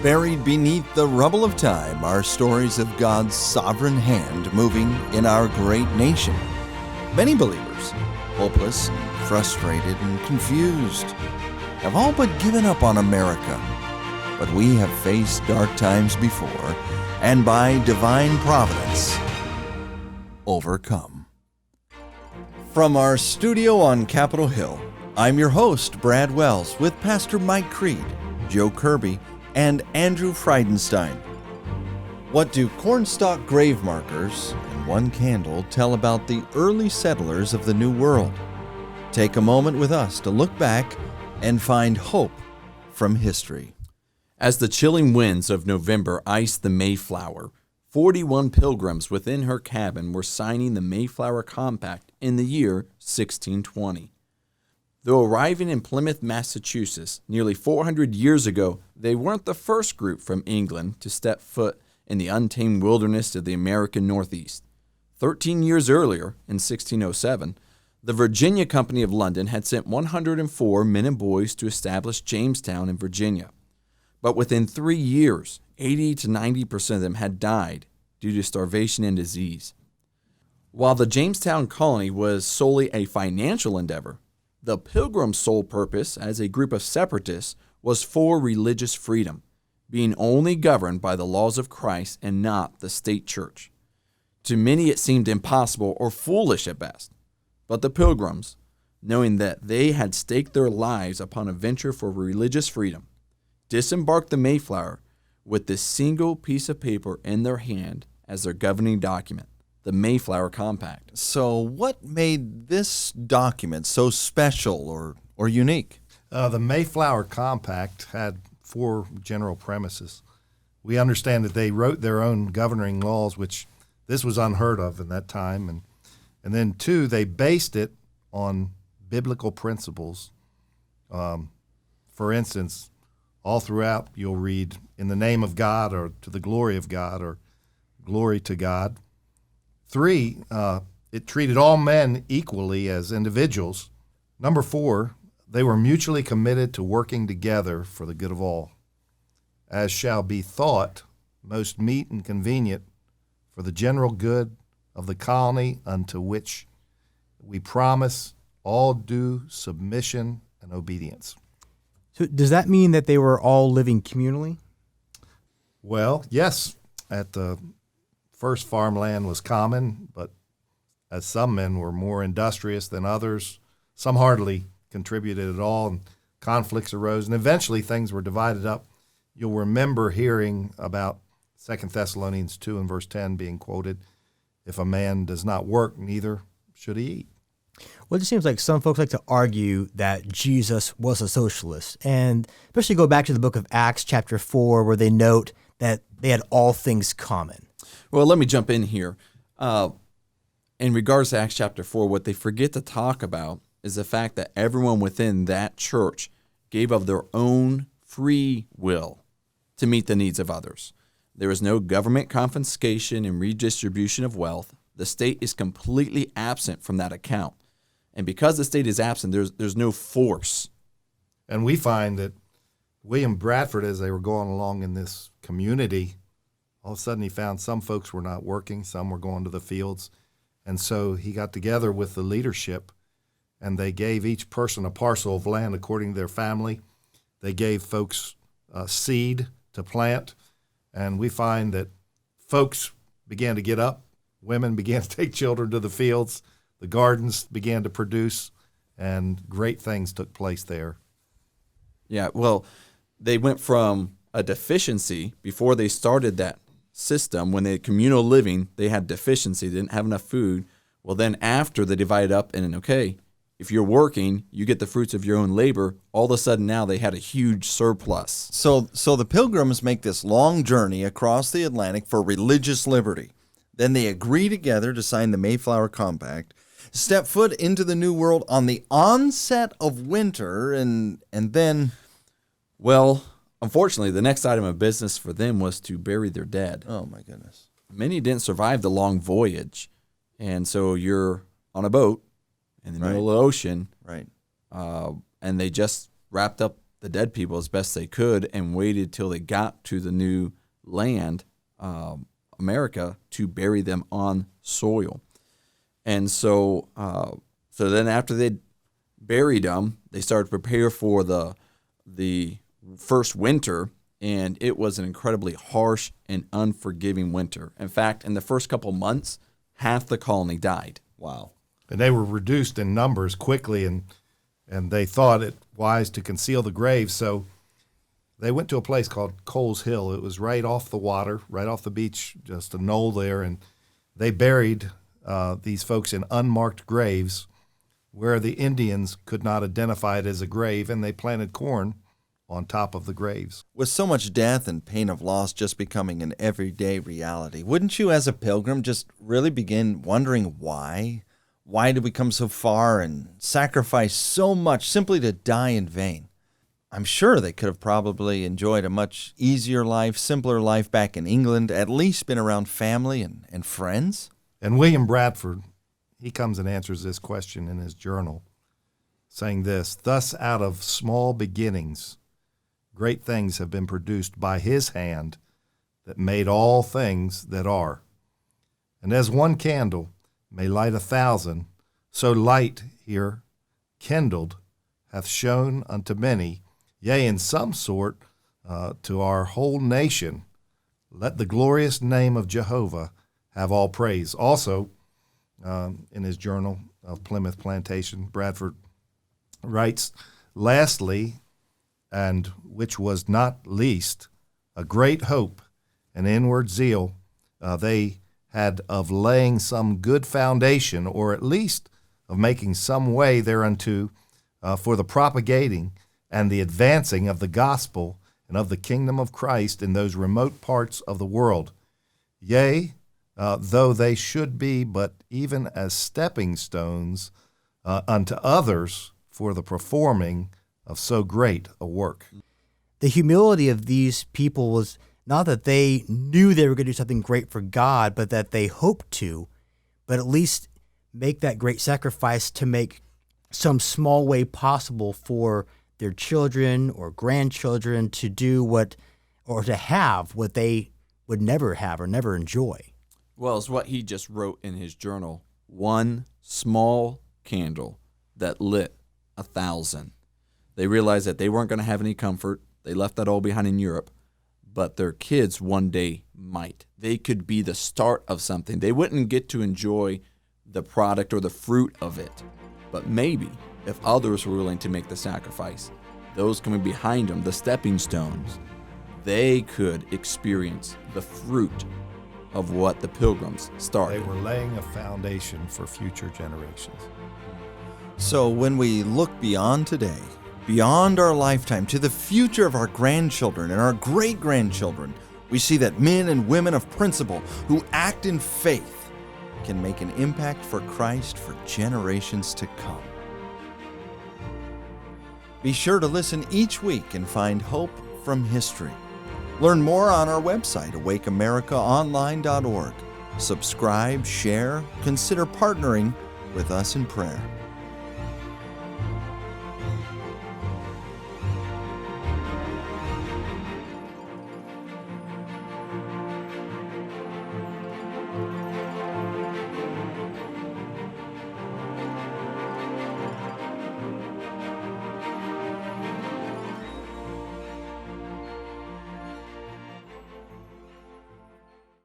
Buried beneath the rubble of time are stories of God's sovereign hand moving in our great nation. Many believers, hopeless, frustrated, and confused, have all but given up on America. But we have faced dark times before, and by divine providence, overcome. From our studio on Capitol Hill, I'm your host, Brad Wells, with Pastor Mike Creed, Joe Kirby, and Andrew Friedenstein. What do cornstalk grave markers and one candle tell about the early settlers of the New World? Take a moment with us to look back and find hope from history. As the chilling winds of November iced the Mayflower, 41 pilgrims within her cabin were signing the Mayflower Compact in the year 1620. Though arriving in Plymouth, Massachusetts, nearly 400 years ago, they weren't the first group from England to step foot in the untamed wilderness of the American Northeast. 13 years earlier, in 1607, the Virginia Company of London had sent 104 men and boys to establish Jamestown in Virginia. But within 3 years, 80 to 90% of them had died due to starvation and disease. While the Jamestown colony was solely a financial endeavor, the Pilgrim's sole purpose as a group of separatists was for religious freedom, being only governed by the laws of Christ and not the state church. To many it seemed impossible or foolish at best, but the Pilgrims, knowing that they had staked their lives upon a venture for religious freedom, disembarked the Mayflower with this single piece of paper in their hand as their governing document, the Mayflower Compact. So what made this document so special or unique? The Mayflower Compact had four general premises. We understand that they wrote their own governing laws, which this was unheard of in that time. And then two, they based it on biblical principles. For instance, all throughout you'll read, in the name of God, or to the glory of God, or glory to God. Three, it treated all men equally as individuals. Number four, they were mutually committed to working together for the good of all, as shall be thought most meet and convenient for the general good of the colony, unto which we promise all due submission and obedience. So does that mean that they were all living communally? Well, yes. At the first, farmland was common, but as some men were more industrious than others, some hardly contributed at all, and conflicts arose, and eventually things were divided up. You'll remember hearing about 2 Thessalonians 2 and verse 10 being quoted, if a man does not work, neither should he eat. Well, it just seems like some folks like to argue that Jesus was a socialist, and especially go back to the book of Acts chapter 4, where they note that they had all things common. Well, let me jump in here. In regards to Acts chapter 4, what they forget to talk about is the fact that everyone within that church gave of their own free will to meet the needs of others. There is no government confiscation and redistribution of wealth. The state is completely absent from that account. And because the state is absent, there's no force. And we find that William Bradford, as they were going along in this community, all of a sudden he found some folks were not working, some were going to the fields. And so he got together with the leadership, and they gave each person a parcel of land according to their family. They gave folks seed to plant. And we find that folks began to get up. Women began to take children to the fields. The gardens began to produce, and great things took place there. Yeah, well, they went from a deficiency before they started that system. When they had communal living, they had deficiency, they didn't have enough food. Well, then after they divided up, and okay, if you're working, you get the fruits of your own labor. All of a sudden now they had a huge surplus. So the Pilgrims make this long journey across the Atlantic for religious liberty. Then they agree together to sign the Mayflower Compact, step foot into the New World on the onset of winter, and then... Well, unfortunately, the next item of business for them was to bury their dead. Oh, my goodness. Many didn't survive the long voyage, and so you're on a boat in the middle of the ocean, right? And they just wrapped up the dead people as best they could and waited till they got to the new land, America, to bury them on soil. And so then after they buried them, they started to prepare for the first winter, and it was an incredibly harsh and unforgiving winter. In fact, in the first couple months, half the colony died. Wow. And they were reduced in numbers quickly, and they thought it wise to conceal the graves. So they went to a place called Coles Hill. It was right off the water, right off the beach, just a knoll there. And they buried these folks in unmarked graves where the Indians could not identify it as a grave, and they planted corn on top of the graves. With so much death and pain of loss just becoming an everyday reality, wouldn't you as a pilgrim just really begin wondering why? Why did we come so far and sacrifice so much simply to die in vain? I'm sure they could have probably enjoyed a much easier life, simpler life back in England, at least been around family and friends. And William Bradford, he comes and answers this question in his journal, saying this: "Thus out of small beginnings, great things have been produced by his hand that made all things that are. And as one candle may light 1,000, so light here kindled hath shone unto many, yea, in some sort to our whole nation. Let the glorious name of Jehovah have all praise." Also, in his journal of Plymouth Plantation, Bradford writes, "Lastly, and which was not least, a great hope and inward zeal they had of laying some good foundation, or at least of making some way thereunto for the propagating and the advancing of the gospel and of the kingdom of Christ in those remote parts of the world. Yea, though they should be but even as stepping stones unto others for the performing of so great a work." The humility of these people was not that they knew they were going to do something great for God, but that they hoped to, but at least make that great sacrifice to make some small way possible for their children or grandchildren to do what, or to have what they would never have or never enjoy. Well, it's what he just wrote in his journal. One small candle that lit 1,000. They realized that they weren't going to have any comfort. They left that all behind in Europe. But their kids one day might. They could be the start of something. They wouldn't get to enjoy the product or the fruit of it. But maybe if others were willing to make the sacrifice, those coming behind them, the stepping stones, they could experience the fruit of what the Pilgrims started. They were laying a foundation for future generations. So when we look beyond today, beyond our lifetime, to the future of our grandchildren and our great-grandchildren, we see that men and women of principle who act in faith can make an impact for Christ for generations to come. Be sure to listen each week and find hope from history. Learn more on our website, awakeamericaonline.org. Subscribe, share, consider partnering with us in prayer.